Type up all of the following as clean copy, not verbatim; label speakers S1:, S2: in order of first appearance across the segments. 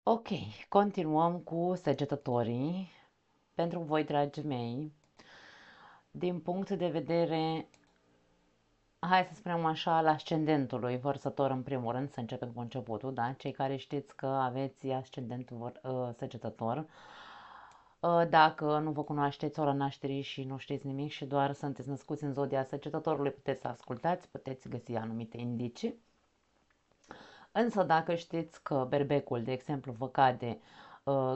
S1: Ok, continuăm cu săgetătorii. Pentru voi, dragii mei, din punct de vedere, hai să spunem așa, al ascendentului vărsător în primul rând, să începem cu începutul, da? Cei care știți că aveți ascendentul săgetător, dacă nu vă cunoașteți ora nașterii și nu știți nimic și doar sunteți născuți în zodia săgetătorului, puteți să ascultați, puteți găsi anumite indicii. Însă dacă știți că berbecul, de exemplu, vă cade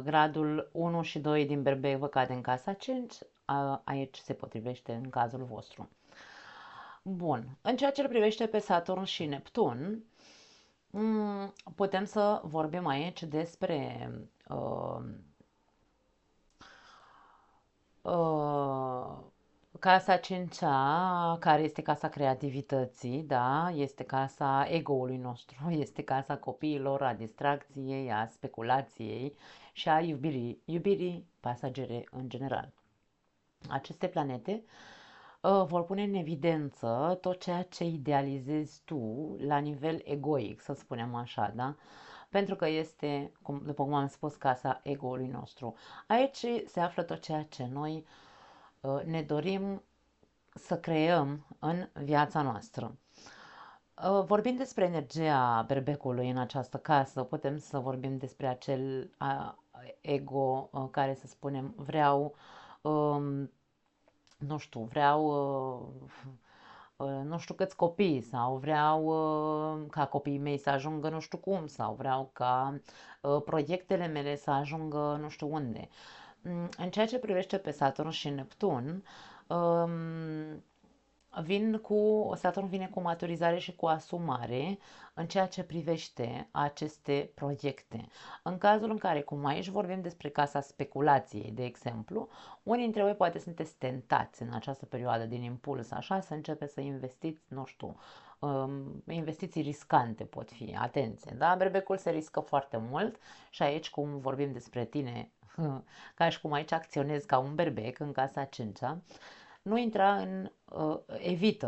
S1: gradul 1 și 2 din berbec vă cade în casa 5, aici se potrivește în cazul vostru. Bun, în ceea ce îl privește pe Saturn și Neptun, putem să vorbim aici despre uh, uh, casa 5-a, care este casa creativității, da, este casa ego-ului nostru, este casa copiilor, a distracției, a speculației și a iubirii pasagere în general. Aceste planete vor pune în evidență tot ceea ce idealizezi tu la nivel egoic, să spunem așa, da? Pentru că este, după cum am spus, casa ego-ului nostru. Aici se află tot ceea ce noi ne dorim să creăm în viața noastră. Vorbind despre energia berbecului în această casă, putem să vorbim despre acel ego care, să spunem, vreau, nu știu, vreau nu știu câți copii sau vreau ca copiii mei să ajungă nu știu cum sau vreau ca proiectele mele să ajungă nu știu unde. În ceea ce privește pe Saturn și Neptun, um, Saturn vine cu maturizare și cu asumare în ceea ce privește aceste proiecte. În cazul în care, cum aici vorbim despre casa speculației, de exemplu, unii dintre voi poate sunteți tentați în această perioadă din impuls, așa, să începeți să investiți, nu știu, investiții riscante pot fi, atenție, da? Berbecul se riscă foarte mult și aici, cum vorbim despre tine, ca și cum aici acționezi ca un berbec în casa 5-a, nu intra în,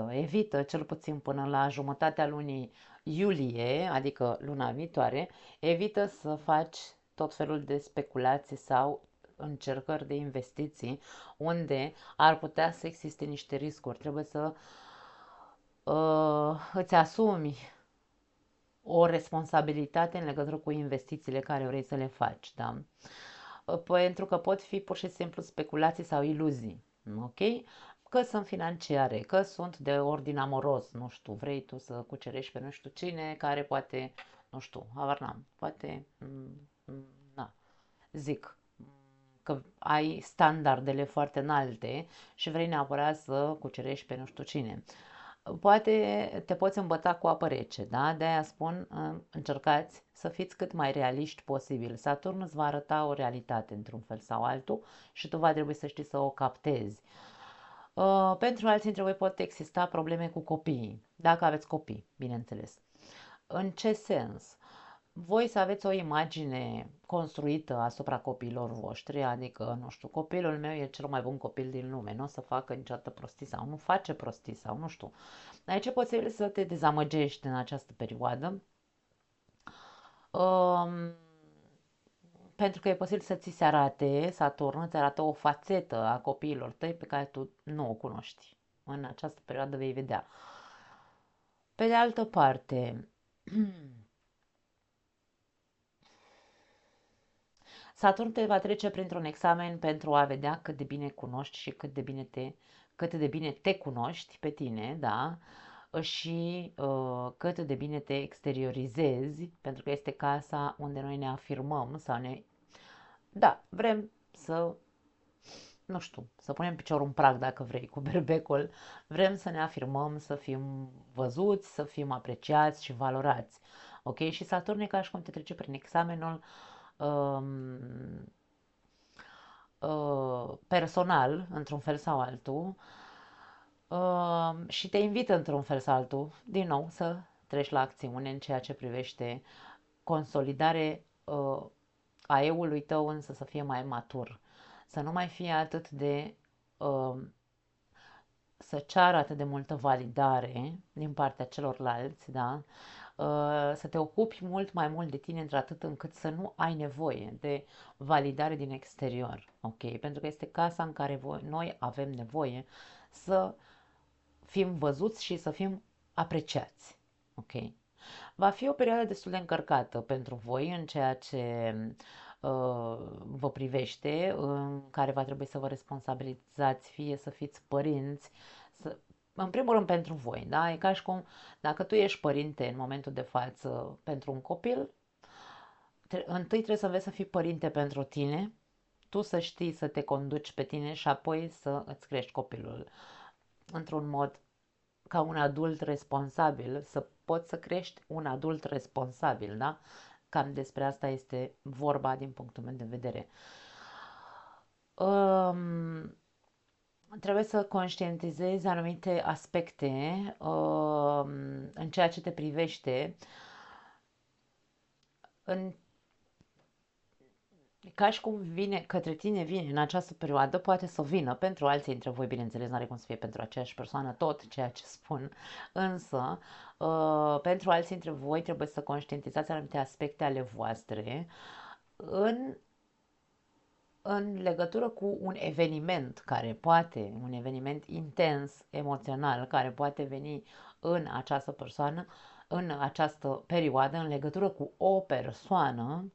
S1: evită cel puțin până la jumătatea lunii iulie, adică luna viitoare, evită să faci tot felul de speculații sau încercări de investiții unde ar putea să existe niște riscuri. Trebuie să îți asumi o responsabilitate în legătură cu investițiile care vrei să le faci, da? Pentru că pot fi pur și simplu speculații sau iluzii, ok? Că sunt financiare, că sunt de ordin amoros, nu știu, vrei tu să cucerești pe nu știu cine, care poate, nu știu, habar n-am, poate, na, zic, că ai standardele foarte înalte și vrei neapărat să cucerești pe nu știu cine. Poate te poți îmbăta cu apă rece, da? De-aia spun, încercați să fiți cât mai realiști posibil. Saturn îți va arăta o realitate într-un fel sau altul și tu va trebui să știi să o captezi. Pentru alții dintre voi pot exista probleme cu copiii, dacă aveți copii, bineînțeles. În ce sens? Voi să aveți o imagine construită asupra copiilor voștri, adică, nu știu, copilul meu e cel mai bun copil din lume, nu o să facă niciodată prostii sau nu face prostii sau nu știu. Aici e posibil să te dezamăgești în această perioadă, um, pentru că e posibil să ți se arate, Saturn îți arată o fațetă a copiilor tăi pe care tu nu o cunoști. În această perioadă vei vedea. Pe de altă parte, Saturn te va trece printr-un examen pentru a vedea cât de bine cunoști și cât de bine te cunoști pe tine, da? Și cât de bine te exteriorizezi, pentru că este casa unde noi ne afirmăm sau ne... Da, vrem să, nu știu, să punem piciorul în prag dacă vrei cu berbecul, vrem să ne afirmăm, să fim văzuți, să fim apreciați și valorați. Ok? Și Saturn e ca și cum te trece prin examenul um, personal, într-un fel sau altul, și te invită într-un fel sau altul, din nou, să treci la acțiune în ceea ce privește consolidare a eului tău, însă să fie mai matur. Să nu mai fie atât de uh, să ceară atât de multă validare din partea celorlalți, da? să te ocupi mult mai mult de tine, într-atât încât să nu ai nevoie de validare din exterior, ok? Pentru că este casa în care noi avem nevoie să fim văzuți și să fim apreciați, ok? Va fi o perioadă destul de încărcată pentru voi în ceea ce vă privește, în care va trebui să vă responsabilizați, fie să fiți părinți, în primul rând pentru voi, da? E ca și cum dacă tu ești părinte în momentul de față pentru un copil, întâi trebuie să înveți să fii părinte pentru tine, tu să știi să te conduci pe tine și apoi să îți crești copilul într-un mod ca un adult responsabil, să poți să crești un adult responsabil, da? Cam despre asta este vorba din punctul meu de vedere. Trebuie să conștientizezi anumite aspecte în ceea ce te privește, în ca și cum vine către tine, vine în această perioadă, poate să vină pentru alții dintre voi, bineînțeles, nu are cum să fie pentru aceeași persoană tot ceea ce spun, însă pentru alții dintre voi trebuie să conștientizați anumite aspecte ale voastre în, în legătură cu un eveniment intens, emoțional, care poate veni în această persoană, în această perioadă, în legătură cu o persoană.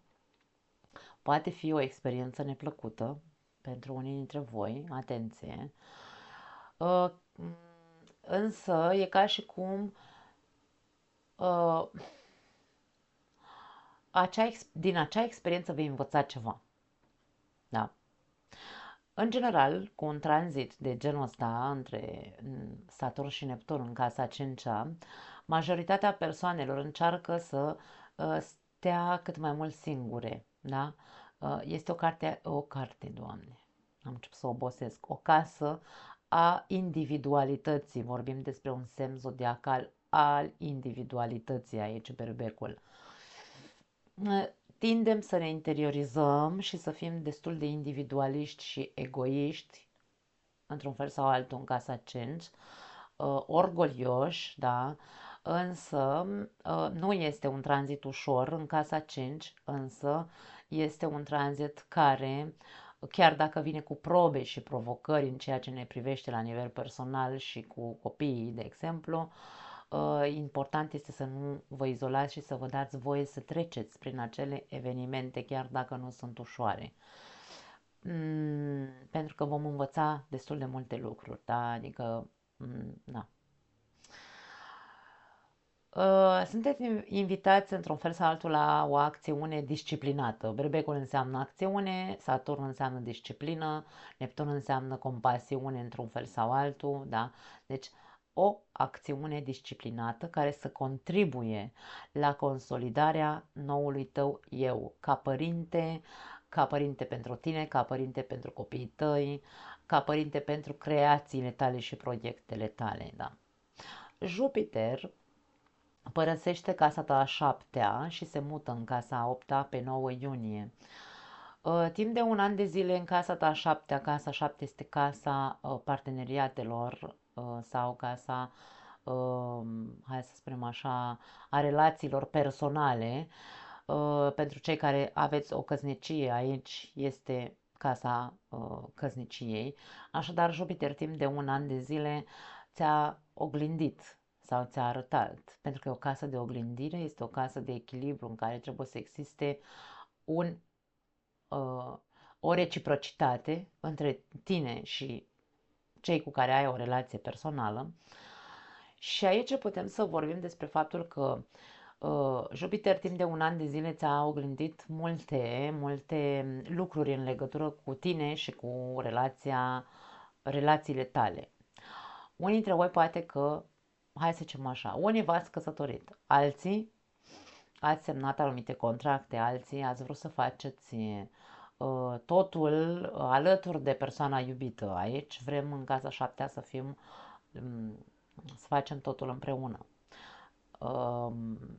S1: Poate fi o experiență neplăcută pentru unii dintre voi, atenție, uh, însă e ca și cum uh, din acea experiență vei învăța ceva. Da? În general, cu un tranzit de genul ăsta între Saturn și Neptun în casa 5-a, majoritatea persoanelor încearcă să stea cât mai mult singure. Da? Este o carte, Doamne, am început să obosesc, o casă a individualității. Vorbim despre un semn zodiacal al individualității aici, berbecul. Tindem să ne interiorizăm și să fim destul de individualiști și egoiști, într-un fel sau altul, în casa 5, orgolioși, da, însă nu este un tranzit ușor în casa 5, însă este un tranzit care, chiar dacă vine cu probe și provocări în ceea ce ne privește la nivel personal și cu copiii, de exemplu, important este să nu vă izolați și să vă dați voie să treceți prin acele evenimente, chiar dacă nu sunt ușoare. Pentru că vom învăța destul de multe lucruri, da? Adică, na. Sunteți invitați într-un fel sau altul la o acțiune disciplinată. Berbecul înseamnă acțiune, Saturn înseamnă disciplină, Neptun înseamnă compasiune într-un fel sau altul, da? Deci o acțiune disciplinată care să contribuie la consolidarea noului tău eu, ca părinte pentru tine, ca părinte pentru copiii tăi, ca părinte pentru creațiile tale și proiectele tale, da? Jupiter părăsește casa ta a 7-a și se mută în casa a 8-a pe 9 iunie. Timp de un an de zile în casa ta a 7-a, casa 7 este casa parteneriatelor sau casa, hai să spunem așa, a relațiilor personale. Pentru cei care aveți o căsnicie, aici este casa căsniciei. Așadar, Jupiter timp de un an de zile ți-a oglindit sau ți-a arătat, pentru că e o casă de oglindire, este o casă de echilibru în care trebuie să existe un, o reciprocitate între tine și cei cu care ai o relație personală. Și aici putem să vorbim despre faptul că Jupiter timp de un an de zile ți-a oglindit multe lucruri în legătură cu tine și cu relațiile tale. Unii dintre voi poate că, hai să zicem așa, unii v-ați căsătorit, alții ați semnat anumite contracte, alții ați vrut să faceți totul alături de persoana iubită. Aici vrem în casa 7 să fim, să facem totul împreună.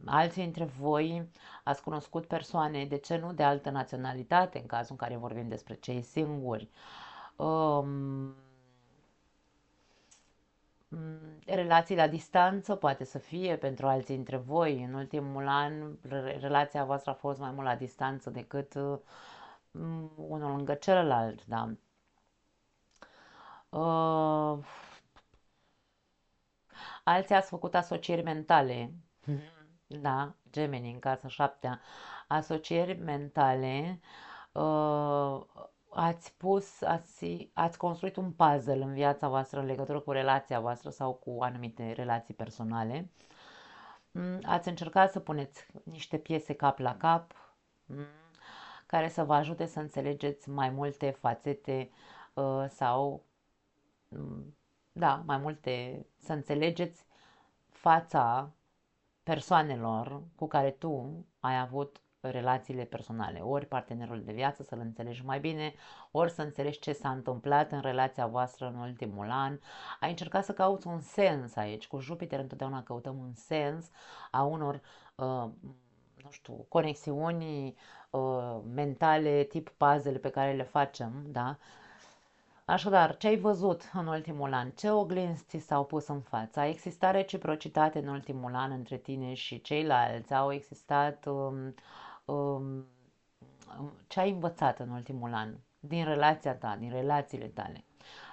S1: Alții dintre voi ați cunoscut persoane, de ce nu de altă naționalitate, în cazul în care vorbim despre cei singuri. Relații la distanță poate să fie pentru alții dintre voi. În ultimul an, relația voastră a fost mai mult la distanță decât unul lângă celălalt, da. Uh, Alții ați făcut asocieri mentale, da, Gemini în casa 7-a, asocieri mentale, uh, ați construit un puzzle în viața voastră în legătură cu relația voastră sau cu anumite relații personale. Ați încercat să puneți niște piese cap la cap, mm, care să vă ajute să înțelegeți mai multe fațete sau, da, mai multe, să înțelegeți fața persoanelor cu care tu ai avut relațiile personale, ori partenerul de viață să-l înțelegi mai bine, ori să înțelegi ce s-a întâmplat în relația voastră în ultimul an. Ai încercat să cauți un sens aici. Cu Jupiter întotdeauna căutăm un sens a unor, nu știu, conexiuni mentale tip puzzle pe care le facem, da? Așadar, ce ai văzut în ultimul an? Ce oglinzi ți s-au pus în față? A existat reciprocitate în ultimul an între tine și ceilalți? Au existat... ce ai învățat în ultimul an? Din relația ta, din relațiile tale.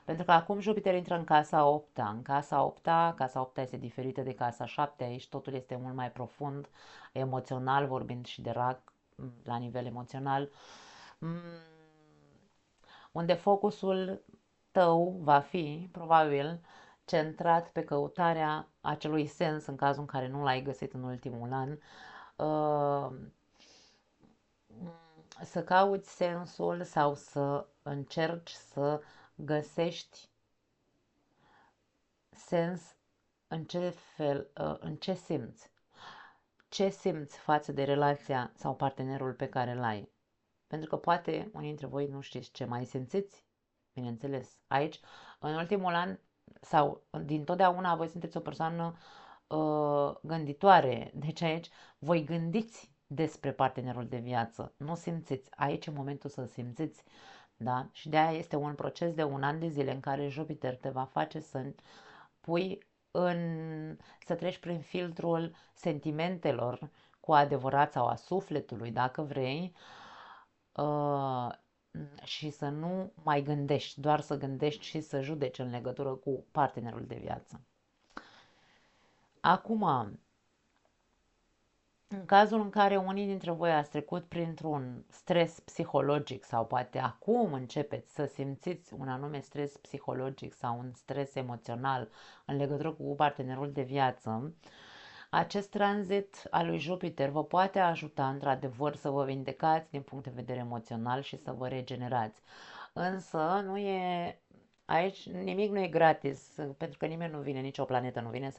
S1: Pentru că acum Jupiter intră în casa 8-a. În casa 8-a este diferită de casa 7, aici totul este mult mai profund, emoțional, vorbind și de rac la nivel emoțional. Unde focusul tău va fi, probabil, centrat pe căutarea acelui sens în cazul în care nu l-ai găsit în ultimul an. Să cauți sensul sau să încerci să găsești sens în ce fel, în ce simți. Ce simți față de relația sau partenerul pe care îl ai. Pentru că poate unii dintre voi nu știți ce mai simțiți, bineînțeles. Aici, în ultimul an sau din totdeauna voi sunteți o persoană gânditoare. Deci aici voi gândiți despre partenerul de viață, nu simțiți. Aici e momentul să simțiți, da? Și de aia este un proces de un an de zile în care Jupiter te va face să pui să treci prin filtrul sentimentelor cu adevărat sau a sufletului, dacă vrei, uh, și să nu mai gândești, doar să gândești și să judeci în legătură cu partenerul de viață. Acum, în cazul în care unii dintre voi ați trecut printr-un stres psihologic sau poate acum începeți să simțiți un anume stres psihologic sau un stres emoțional în legătură cu partenerul de viață, acest tranzit al lui Jupiter vă poate ajuta într-adevăr să vă vindecați din punct de vedere emoțional și să vă regenerați. Însă nu e aici nimic nu e gratis, pentru că nimeni nu vine, nicio planetă nu vine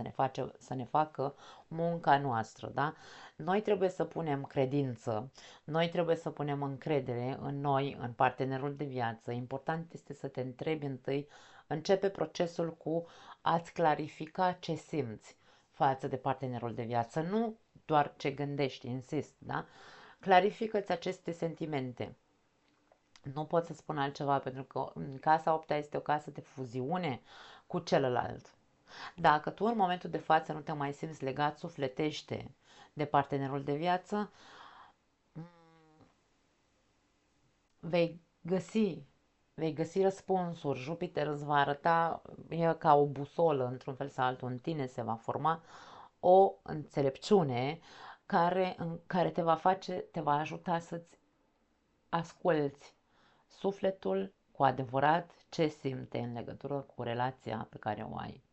S1: să ne facă munca noastră, da? Noi trebuie să punem credință, noi trebuie să punem încredere în noi, în partenerul de viață. Important este să te întrebi întâi, începe procesul cu a-ți clarifica ce simți față de partenerul de viață, nu doar ce gândești, insist, da? Clarifică-ți aceste sentimente. Nu pot să spun altceva pentru că casa 8 este o casă de fuziune cu celălalt. Dacă tu în momentul de față nu te mai simți legat sufletește de partenerul de viață, vei găsi, vei găsi răspunsuri. Jupiter îți va arăta, e ca o busolă într-un fel sau altul în tine, se va forma o înțelepciune care te va ajuta să-ți asculți sufletul cu adevărat ce simte în legătură cu relația pe care o ai.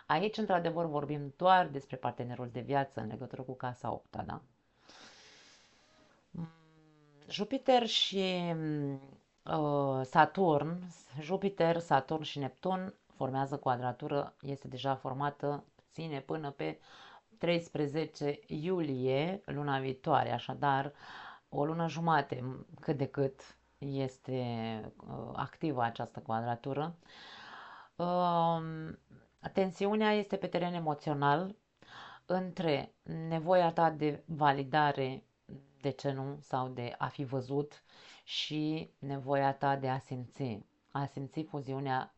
S1: Aici, într-adevăr, vorbim doar despre partenerul de viață în legătură cu casa 8, da? Jupiter și Saturn, Jupiter, Saturn și Neptun formează quadratură, este deja formată, ține până pe 13 iulie, luna viitoare, așadar o lună jumate cât de cât este activă această quadratură. Tensiunea este pe teren emoțional între nevoia ta de validare, de ce nu, sau de a fi văzut și nevoia ta de a simți fuziunea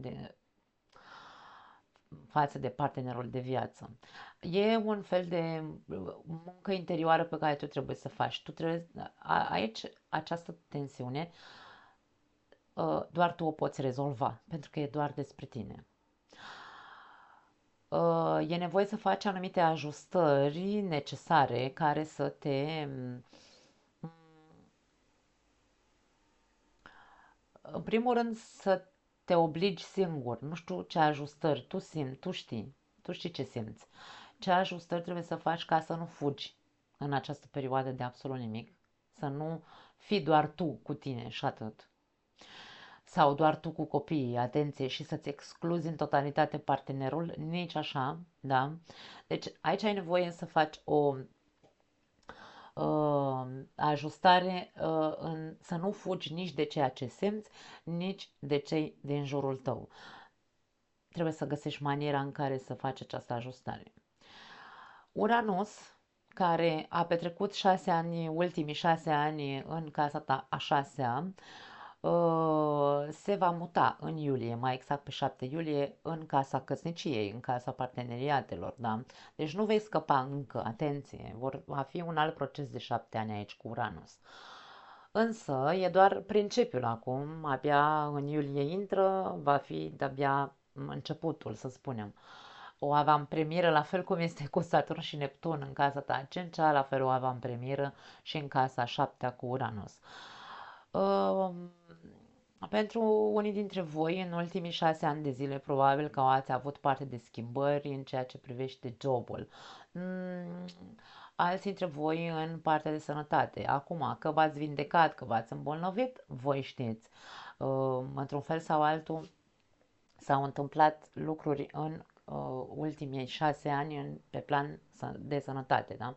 S1: față de partenerul de viață. E un fel de muncă interioară pe care tu trebuie să faci. Tu trebuie, aici, această tensiune, doar tu o poți rezolva, pentru că e doar despre tine. E nevoie să faci anumite ajustări necesare care să te, în primul rând, să te obligi singur. Nu știu ce ajustări tu simți, tu știi ce simți. Ce ajustări trebuie să faci ca să nu fugi în această perioadă de absolut nimic, să nu fii doar tu cu tine și atât. Sau doar tu cu copiii, atenție, și să-ți excluzi în totalitate partenerul, nici așa, da? Deci aici ai nevoie să faci o ajustare să nu fugi nici de ceea ce simți, nici de cei din jurul tău. Trebuie să găsești maniera în care să faci această ajustare. Uranus, care a petrecut 6 ani, ultimii 6 ani în casa ta a 6-a, se va muta în iulie, mai exact pe 7 iulie, în casa căsniciei, în casa parteneriatelor, da? Deci nu vei scăpa încă, atenție, va fi un alt proces de 7 ani aici cu Uranus. Însă e doar principiul acum, abia în iulie intră, va fi de-abia începutul, să spunem. O avantpremieră, la fel cum este cu Saturn și Neptun în casa ta a 5-a, la fel o avantpremieră și în casa a 7-a cu Uranus. Uh, Pentru unii dintre voi, în ultimii 6 ani de zile, probabil că ați avut parte de schimbări în ceea ce privește jobul. Mm, Alții dintre voi în partea de sănătate. Acum, că v-ați vindecat, că v-ați îmbolnăvit, voi știți. Într-un fel sau altul, s-au întâmplat lucruri în ultimii 6 ani pe plan de sănătate, da?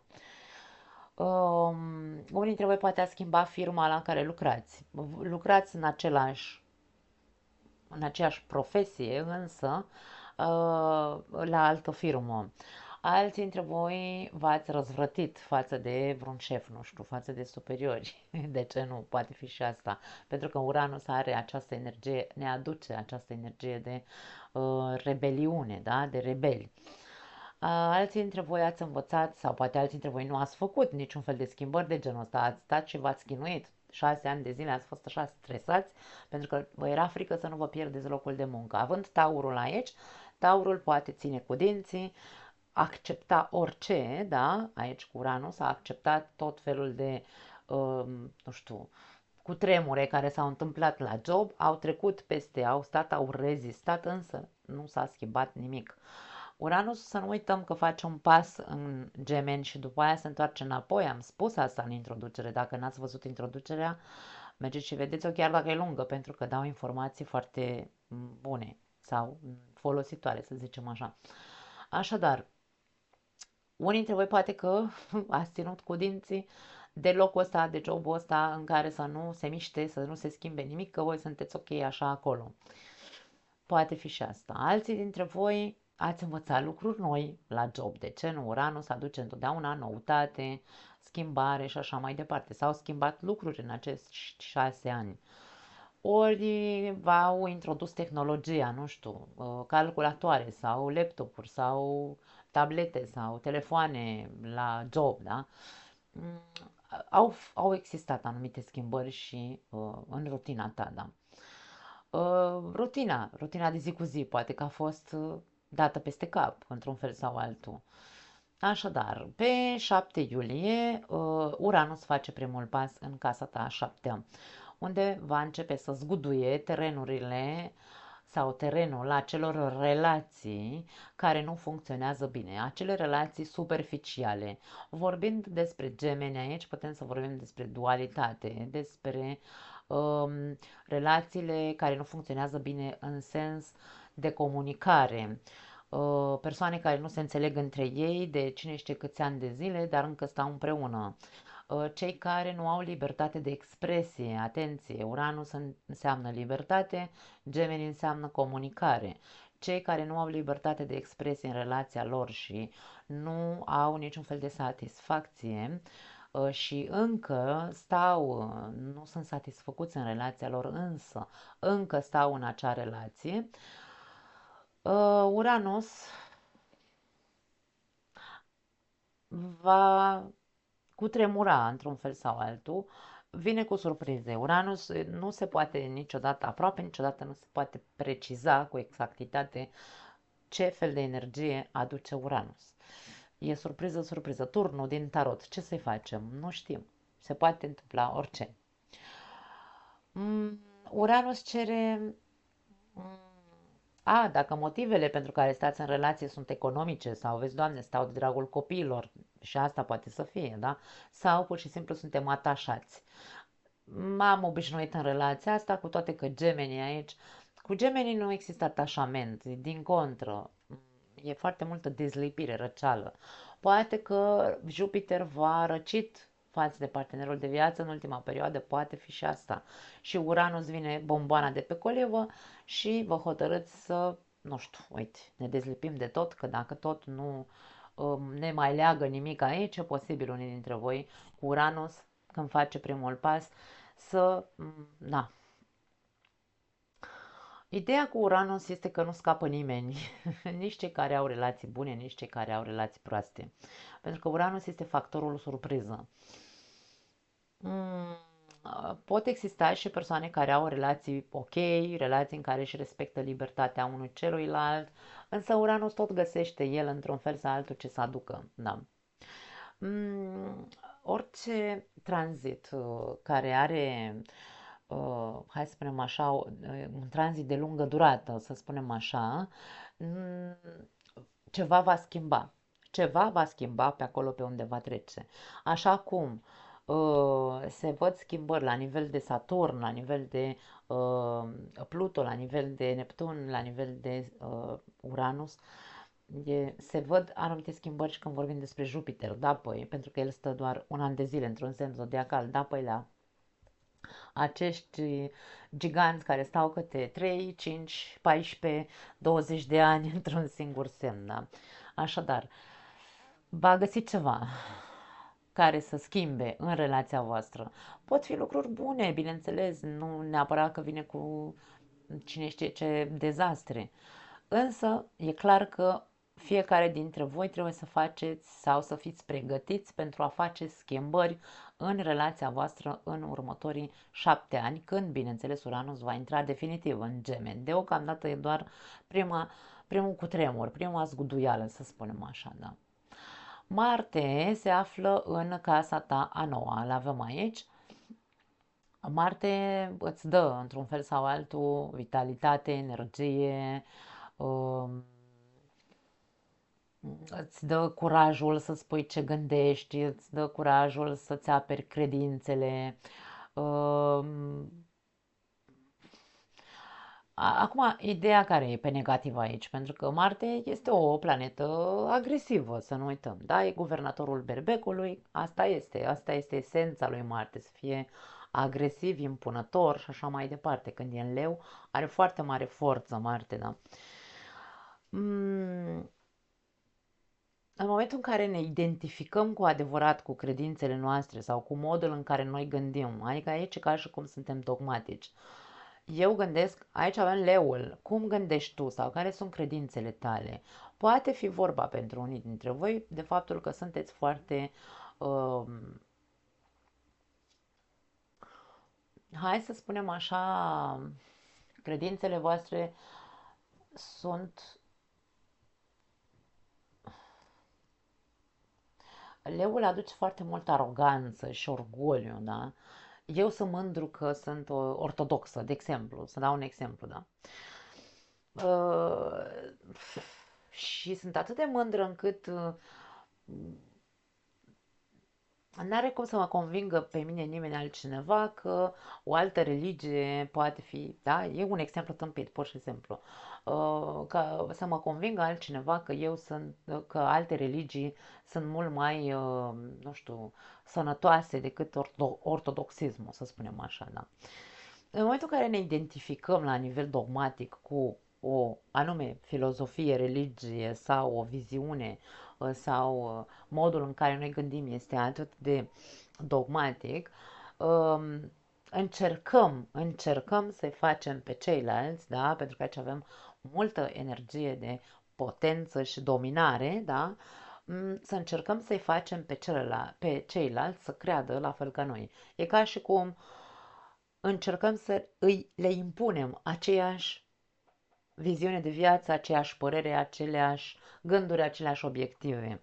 S1: Unii dintre voi poate a schimba firma la care lucrați. Lucrați în aceeași profesie, însă la altă firmă. Alții dintre voi v-ați răzvrătit față de vreun șef, nu știu, față de superiori. De ce nu? Poate fi și asta. Pentru că Uranus are această energie, ne aduce această energie de rebeliune, da? De rebeli. Alții dintre voi ați învățat, sau poate alții dintre voi nu ați făcut niciun fel de schimbări de genul ăsta, ați stat și v-ați chinuit. 6 ani de zile ați fost așa stresați pentru că vă era frică să nu vă pierdeți locul de muncă. Având taurul aici, taurul poate ține cu dinții, accepta orice, da, aici cu Uranus a acceptat tot felul de, nu știu, cu tremure care s-au întâmplat la job, au trecut peste, au stat, au rezistat, însă nu s-a schimbat nimic. Uranus, să nu uităm că face un pas în Gemeni și după aia se întoarce înapoi. Am spus asta în introducere. Dacă n-ați văzut introducerea, mergeți și vedeți-o chiar dacă e lungă, pentru că dau informații foarte bune sau folositoare, să zicem așa. Așadar, unii dintre voi poate că ați ținut cu dinții de locul ăsta, de jobul ăsta în care să nu se miște, să nu se schimbe nimic, că voi sunteți ok așa acolo. Poate fi și asta. Alții dintre voi ați învățat lucruri noi la job. De ce nu? Uranus aduce întotdeauna noutate, schimbare și așa mai departe. S-au schimbat lucruri în acești 6 ani. Ori v-au introdus tehnologia, nu știu, calculatoare sau laptopuri sau tablete sau telefoane la job, da? Mm, au existat anumite schimbări și în rutina ta, da. Rutina de zi cu zi, poate că a fost dată peste cap, într-un fel sau altul. Așadar, pe 7 iulie, Uranus face primul pas în casa ta a 7-a, unde va începe să zguduie terenurile sau terenul acelor relații care nu funcționează bine, acele relații superficiale. Vorbind despre gemeni aici, putem să vorbim despre dualitate, despre relațiile care nu funcționează bine în sens de comunicare, persoane care nu se înțeleg între ei de cine știe câți ani de zile, dar încă stau împreună. Cei care nu au libertate de expresie, atenție, Uranus înseamnă libertate, Gemini înseamnă comunicare. Cei care nu au libertate de expresie în relația lor și nu au niciun fel de satisfacție și încă stau, nu sunt satisfăcuți în relația lor, însă încă stau în acea relație, Uranus va cutremura într-un fel sau altul, vine cu surprize. Uranus nu se poate niciodată, aproape niciodată nu se poate preciza cu exactitate ce fel de energie aduce Uranus. E surpriză, surpriză. Turnul din tarot, ce să-i facem? Nu știm. Se poate întâmpla orice. Mm, Uranus cere... mm, dacă motivele pentru care stați în relație sunt economice sau, vezi, Doamne, stau de dragul copiilor, și asta poate să fie, da? Sau pur și simplu suntem atașați. M-am obișnuit în relația asta, cu toate că Gemeni aici, cu Gemeni nu există atașament, din contră, e foarte multă dezlipire, răceală. Poate că Jupiter v-a răcit față de partenerul de viață în ultima perioadă, poate fi și asta. Și Uranus vine bomboana de pe colivă și vă hotărâți să, nu știu, uite, ne dezlipim de tot, că dacă tot nu ne mai leagă nimic aici, e posibil unii dintre voi cu Uranus, când face primul pas, să, na. Ideea cu Uranus este că nu scapă nimeni, nici cei care au relații bune, nici cei care au relații proaste. Pentru că Uranus este factorul surpriză. Mm, Pot exista și persoane care au relații ok, relații în care își respectă libertatea unui celuilalt, însă Uranus tot găsește el într-un fel sau altul ce să aducă. Da. Mm, Orice tranzit care are, hai să spunem așa, un tranzit de lungă durată, să spunem așa, mm, ceva va schimba. Ceva va schimba pe acolo pe unde va trece. Așa cum se văd schimbări la nivel de Saturn, la nivel de Pluto, la nivel de Neptun, la nivel de Uranus, se văd anumite schimbări și când vorbim despre Jupiter, da, păi, pentru că el stă doar un an de zile într-un semn zodiacal, da, păi, la acești giganți care stau câte 3, 5, 14, 20 de ani într-un singur semn, da? Așadar, va găsi ceva care să schimbe în relația voastră. Pot fi lucruri bune, bineînțeles, nu neapărat că vine cu cine știe ce dezastre. Însă, e clar că fiecare dintre voi trebuie să faceți sau să fiți pregătiți pentru a face schimbări în relația voastră în următorii 7 ani, când, bineînțeles, Uranus va intra definitiv în Gemeni. Deocamdată e doar primul cutremur, prima zguduială, să spunem așa, da. Marte se află în casa ta a noua, îl avem aici. Marte îți dă, într-un fel sau altul, vitalitate, energie, um, îți dă curajul să spui ce gândești, îți dă curajul să-ți aperi credințele. Um, Acum, ideea care e pe negativ aici, pentru că Marte este o planetă agresivă, să nu uităm, da? E guvernatorul berbecului, asta este esența lui Marte, să fie agresiv, impunător și așa mai departe. Când e în leu, are foarte mare forță Marte, da? Mm, În momentul în care ne identificăm cu adevărat cu credințele noastre sau cu modul în care noi gândim, adică aici e ca și cum suntem dogmatici. Eu gândesc, aici avem leul, cum gândești tu sau care sunt credințele tale? Poate fi vorba pentru unii dintre voi de faptul că sunteți foarte, uh, hai să spunem așa, credințele voastre sunt. Leul aduce foarte multă aroganță și orgoliu, da? Eu sunt mândru că sunt ortodoxă, de exemplu, să dau un exemplu, da? Uh, și sunt atât de mândră încât n-are cum să mă convingă pe mine nimeni altcineva că o altă religie poate fi, da, e un exemplu tâmpit, pur și simplu, că să mă convingă altcineva că că alte religii sunt mult mai, nu știu, sănătoase decât ortodoxismul, să spunem așa, da. În momentul în care ne identificăm la nivel dogmatic cu o anume filozofie, religie sau o viziune sau modul în care noi gândim este atât de dogmatic, încercăm să-i facem pe ceilalți, da? Pentru că aici avem multă energie de potență și dominare, da? Să încercăm să-i facem pe ceilalți să creadă la fel ca noi. E ca și cum încercăm să le impunem aceeași viziune de viață, aceeași părere, aceleași gânduri, aceleași obiective.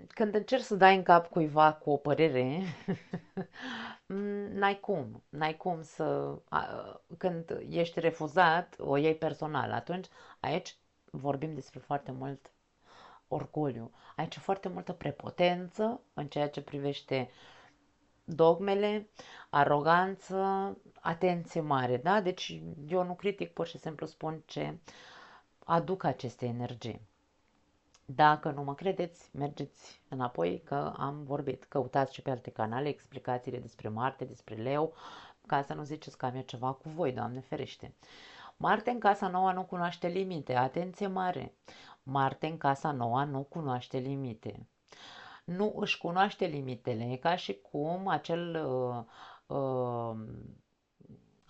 S1: Când încerci să dai în cap cuiva cu o părere, n-ai cum când ești refuzat, o iei personal. Atunci, aici vorbim despre foarte mult orgoliu. Aici foarte multă prepotență în ceea ce privește dogmele, aroganță, atenție mare, da? Deci eu nu critic, pur și simplu spun ce aduc aceste energii. Dacă nu mă credeți, mergeți înapoi că am vorbit. Căutați și pe alte canale explicațiile despre Marte, despre Leu, ca să nu ziceți că am eu ceva cu voi, Doamne ferește. Marte în casa nouă nu cunoaște limite, atenție mare. Marte în casa nouă nu cunoaște limite. Nu își cunoaște limitele, e ca și cum acel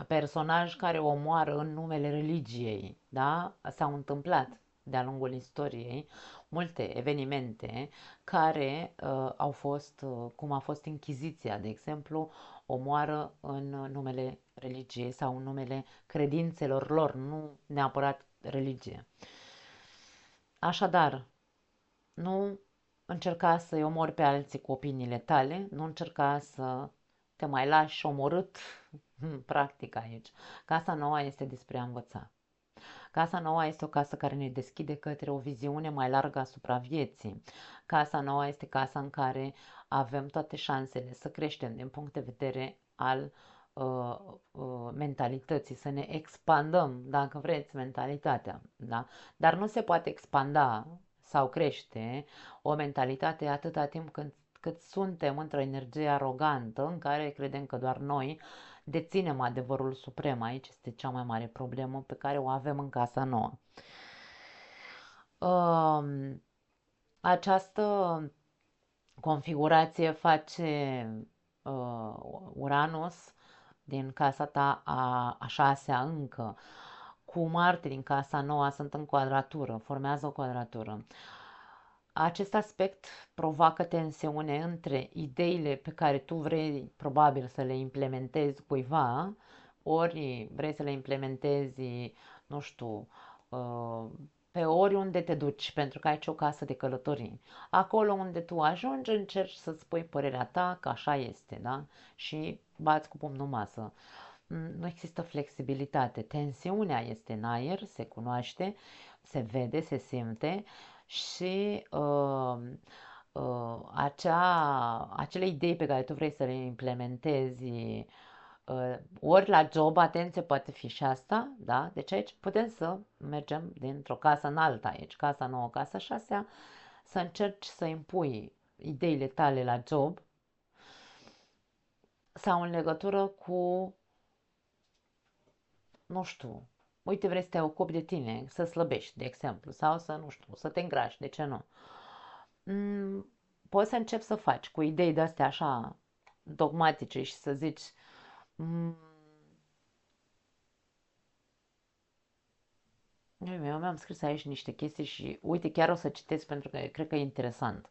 S1: personaj care omoară în numele religiei, da? S-au întâmplat de-a lungul istoriei multe evenimente care au fost, cum a fost Inchiziția, de exemplu, omoară în numele religiei sau în numele credințelor lor, nu neapărat religie. Așadar, nu încerca să-i omori pe alții cu opiniile tale, nu încerca să te mai lași omorât, practic aici. Casa nouă este despre a învăța. Casa nouă este o casă care ne deschide către o viziune mai largă asupra vieții. Casa nouă este casa în care avem toate șansele să creștem din punct de vedere al mentalității, să ne expandăm, dacă vreți, mentalitatea. Da? Dar nu se poate expanda sau crește o mentalitate atâta timp cât suntem într-o energie arogantă în care credem că doar noi deținem adevărul suprem. Aici este cea mai mare problemă pe care o avem în casa nouă. Această configurație face Uranus din casa ta a șasea încă, cu Marte din casa nouă sunt în quadratură, formează o quadratură. Acest aspect provoacă tensiune între ideile pe care tu vrei probabil să le implementezi cuiva, ori vrei să le implementezi, nu știu, pe oriunde te duci, pentru că ai o casă de călătorii. Acolo unde tu ajungi, încerci să-ți spui părerea ta că așa este, da? Și bați cu pumnul masă. Nu există flexibilitate. Tensiunea este în aer, se cunoaște, se vede, se simte și acele idei pe care tu vrei să le implementezi ori la job, atenție, poate fi și asta, da? Deci aici putem să mergem dintr-o casă în alta aici, casa nouă, casa șasea, să încerci să impui ideile tale la job sau în legătură cu, nu știu, uite, vrei să te ocupi de tine, să slăbești, de exemplu, sau să, nu știu, să te îngrași, de ce nu? Mm, Poți să începi să faci cu idei de-astea așa dogmatice și să zici, mm, eu mi-am scris aici niște chestii și uite, chiar o să citesc pentru că cred că e interesant.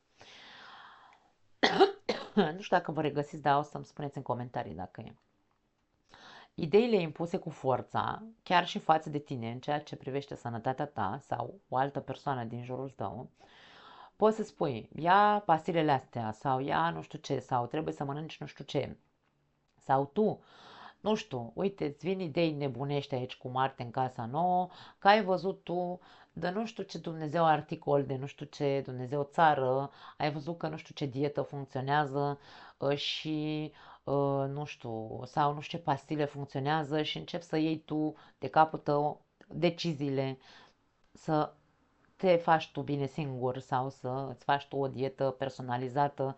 S1: Nu știu dacă vă regăsiți, dar o să-mi spuneți în comentarii dacă e. Ideile impuse cu forța, chiar și față de tine, în ceea ce privește sănătatea ta sau o altă persoană din jurul tău, poți să spui, ia pastilele astea sau ia nu știu ce sau trebuie să mănânci nu știu ce. Sau tu, nu știu, uite, îți vin idei nebunești aici cu Marte în casa nouă, că ai văzut tu de nu știu ce Dumnezeu articol, de nu știu ce Dumnezeu țară, ai văzut că nu știu ce dietă funcționează și nu știu, sau nu știu ce pastile funcționează și începi să iei tu de capul tău deciziile, să te faci tu bine singur sau să îți faci tu o dietă personalizată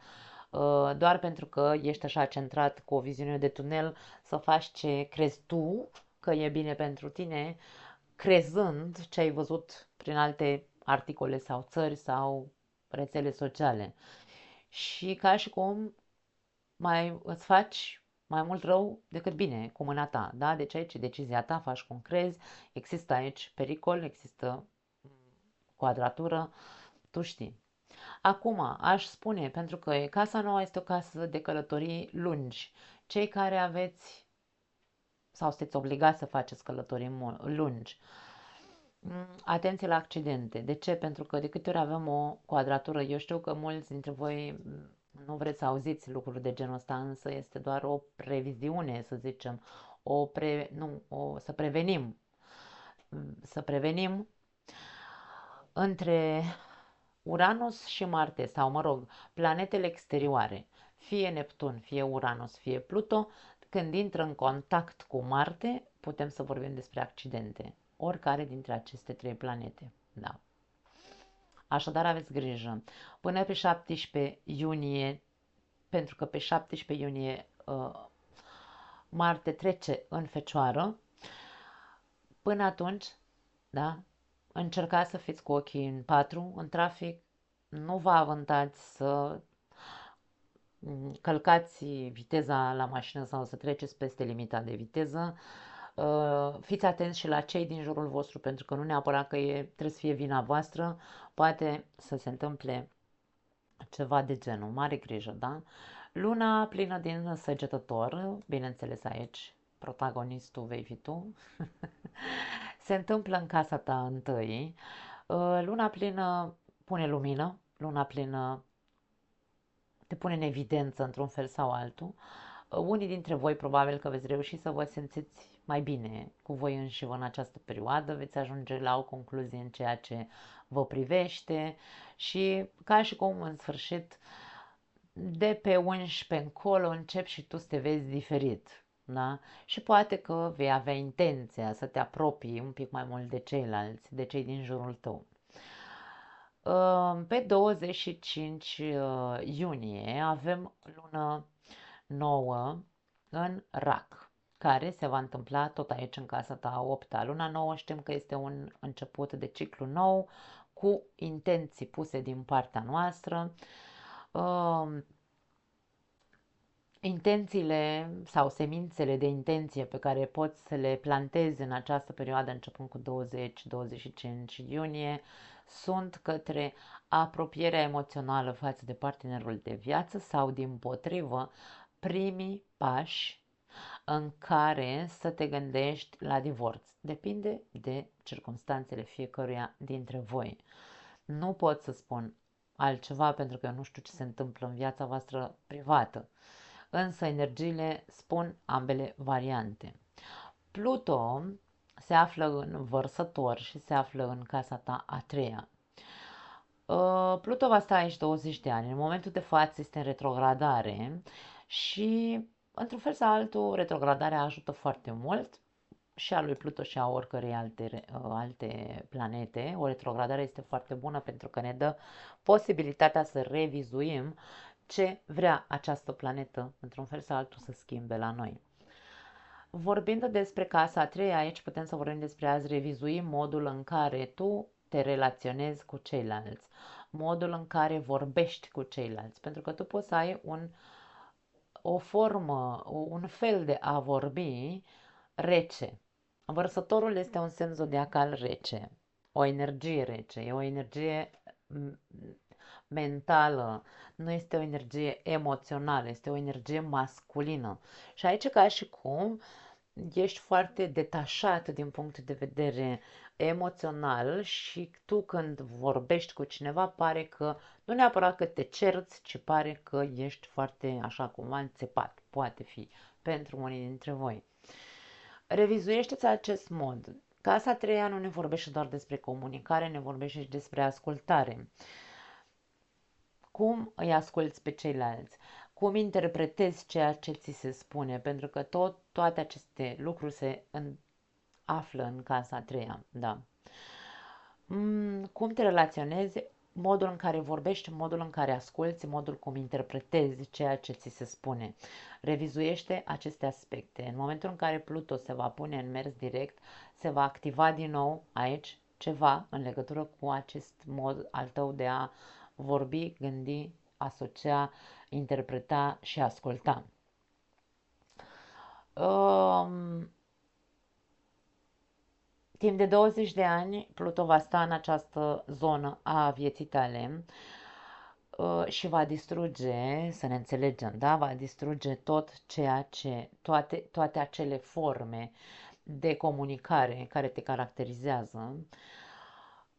S1: doar pentru că ești așa centrat cu o viziune de tunel să faci ce crezi tu că e bine pentru tine, crezând ce ai văzut prin alte articole sau țări sau rețele sociale. Și ca și cum mai îți faci mai mult rău decât bine cu mâna ta, da? Deci aici e decizia ta, faci cum crezi, există aici pericol, există quadratură, tu știi. Acum, aș spune, pentru că casa nouă este o casă de călătorii lungi, cei care aveți sau sunteți obligați să faceți călătorii lungi, atenție la accidente. De ce? Pentru că de câte ori avem o quadratură, eu știu că mulți dintre voi nu vreți să auziți lucruri de genul ăsta, însă este doar o previziune, să zicem, să prevenim, să prevenim între Uranus și Marte, sau mă rog, planetele exterioare, fie Neptun, fie Uranus, fie Pluto, când intră în contact cu Marte, putem să vorbim despre accidente. Oricare dintre aceste trei planete. Da. Așadar aveți grijă. Până pe 17 iunie, pentru că pe 17 iunie Marte trece în Fecioară, până atunci, da, încercați să fiți cu ochii în patru, în trafic, nu vă avântați să călcați viteza la mașină sau să treceți peste limita de viteză. Fiți atenți și la cei din jurul vostru, pentru că nu neapărat că trebuie să fie vina voastră, poate să se întâmple ceva de genul. Mare grijă, da? Luna plină din Săgetător, bineînțeles aici, protagonistul vei fi tu, se întâmplă în casa ta întâi. Luna plină pune lumină, luna plină te pune în evidență într-un fel sau altul. Unii dintre voi probabil că veți reuși să vă simțiți mai bine cu voi înși în această perioadă, veți ajunge la o concluzie în ceea ce vă privește și ca și cum în sfârșit de pe 11 încolo începi și tu să te vezi diferit. Da? Și poate că vei avea intenția să te apropii un pic mai mult de ceilalți, de cei din jurul tău. Pe 25 iunie avem lună nouă în Rac, care se va întâmpla tot aici în casa ta a 8-a. Luna nouă știm că este un început de ciclu nou cu intenții puse din partea noastră. Intențiile sau semințele de intenție pe care poți să le plantezi în această perioadă, începând cu 20-25 iunie, sunt către apropierea emoțională față de partenerul de viață sau, dimpotrivă, primii pași în care să te gândești la divorț. Depinde de circumstanțele fiecăruia dintre voi. Nu pot să spun altceva pentru că eu nu știu ce se întâmplă în viața voastră privată. Însă energiile spun ambele variante. Pluto se află în Vărsător și se află în casa ta a treia. Pluto va sta aici 20 de ani. În momentul de față este în retrogradare și, într-un fel sau altul, retrogradarea ajută foarte mult și a lui Pluto și a oricărei alte planete. O retrogradare este foarte bună pentru că ne dă posibilitatea să revizuim ce vrea această planetă, într-un fel sau altul, să schimbe la noi. Vorbind despre casa a treia, aici putem să vorbim despre a revizui modul în care tu te relaționezi cu ceilalți, modul în care vorbești cu ceilalți, pentru că tu poți să ai o formă, un fel de a vorbi rece. Vărsătorul este un semn zodiacal rece, o energie rece, e o energie mentală, nu este o energie emoțională, este o energie masculină. Și aici ca și cum ești foarte detașat din punct de vedere emoțional și tu când vorbești cu cineva pare că nu neapărat că te cerți, ci pare că ești foarte așa cumva înțepat. Poate fi pentru unii dintre voi. Revizuiește-ți acest mod. Casa a treia nu ne vorbește doar despre comunicare, ne vorbește și despre ascultare. Cum îi asculți pe ceilalți? Cum interpretezi ceea ce ți se spune? Pentru că toate aceste lucruri află în casa a treia. Da. Cum te relaționezi? Modul în care vorbești, modul în care asculți, modul cum interpretezi ceea ce ți se spune. Revizuiește aceste aspecte. În momentul în care Pluto se va pune în mers direct, se va activa din nou aici ceva în legătură cu acest mod al tău de a vorbi, gândi, asocia, interpreta și asculta. Um, Timp de 20 de ani, Pluto va sta în această zonă a vieții tale și va distruge, să ne înțelegem, da? Va distruge tot ceea ce, toate acele forme de comunicare care te caracterizează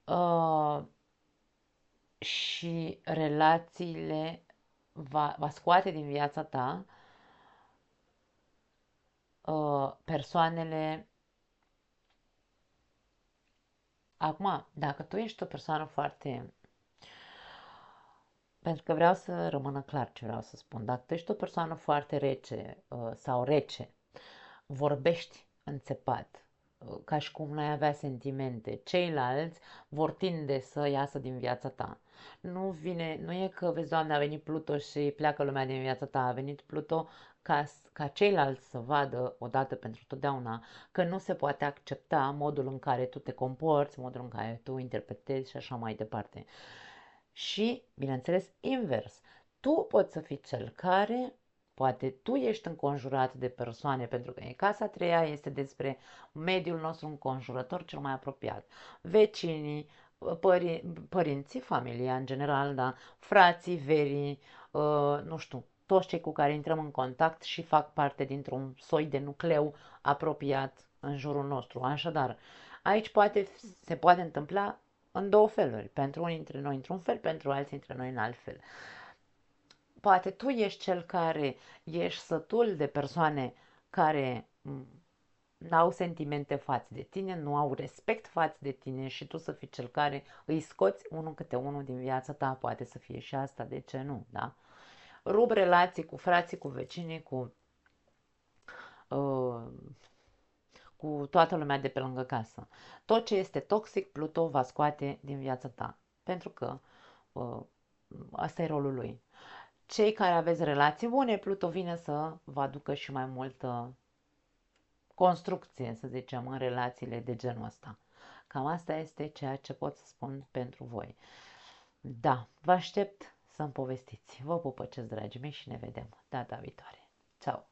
S1: uh, și relațiile va scoate din viața ta persoanele. Acum, dacă tu ești o persoană foarte. Pentru că vreau să rămână clar ce vreau să spun. Dacă tu ești o persoană foarte rece sau rece, vorbești înțepat, ca și cum n-ai avea sentimente, ceilalți vor tinde să iasă din viața ta. Nu e că, vezi, Doamne, a venit Pluto și pleacă lumea din viața ta, a venit Pluto ca ceilalți să vadă odată pentru totdeauna că nu se poate accepta modul în care tu te comporți, modul în care tu interpretezi și așa mai departe. Și, bineînțeles, invers. Tu poți să fii cel care, poate tu ești înconjurat de persoane, pentru că casa a treia este despre mediul nostru înconjurător cel mai apropiat. Vecinii, părinții, familia în general, da, frații, verii, nu știu, toți cei cu care intrăm în contact și fac parte dintr-un soi de nucleu apropiat în jurul nostru. Așadar, aici se poate întâmpla în două feluri. Pentru unii dintre noi într-un fel, pentru alții dintre noi în alt fel. Poate tu ești cel care ești sătul de persoane care n-au sentimente față de tine, nu au respect față de tine și tu să fii cel care îi scoți unul câte unul din viața ta, poate să fie și asta, de ce nu, da? Rup relații cu frații, cu vecinii, uh, cu toată lumea de pe lângă casă. Tot ce este toxic, Pluto va scoate din viața ta, pentru că uh, asta e rolul lui. Cei care aveți relații bune, Pluto vine să vă aducă și mai multă construcție, să zicem, în relațiile de genul ăsta. Cam asta este ceea ce pot să spun pentru voi. Da, vă aștept să-mi povestiți. Vă pupăcesc, dragii mei, și ne vedem data viitoare. Ceau!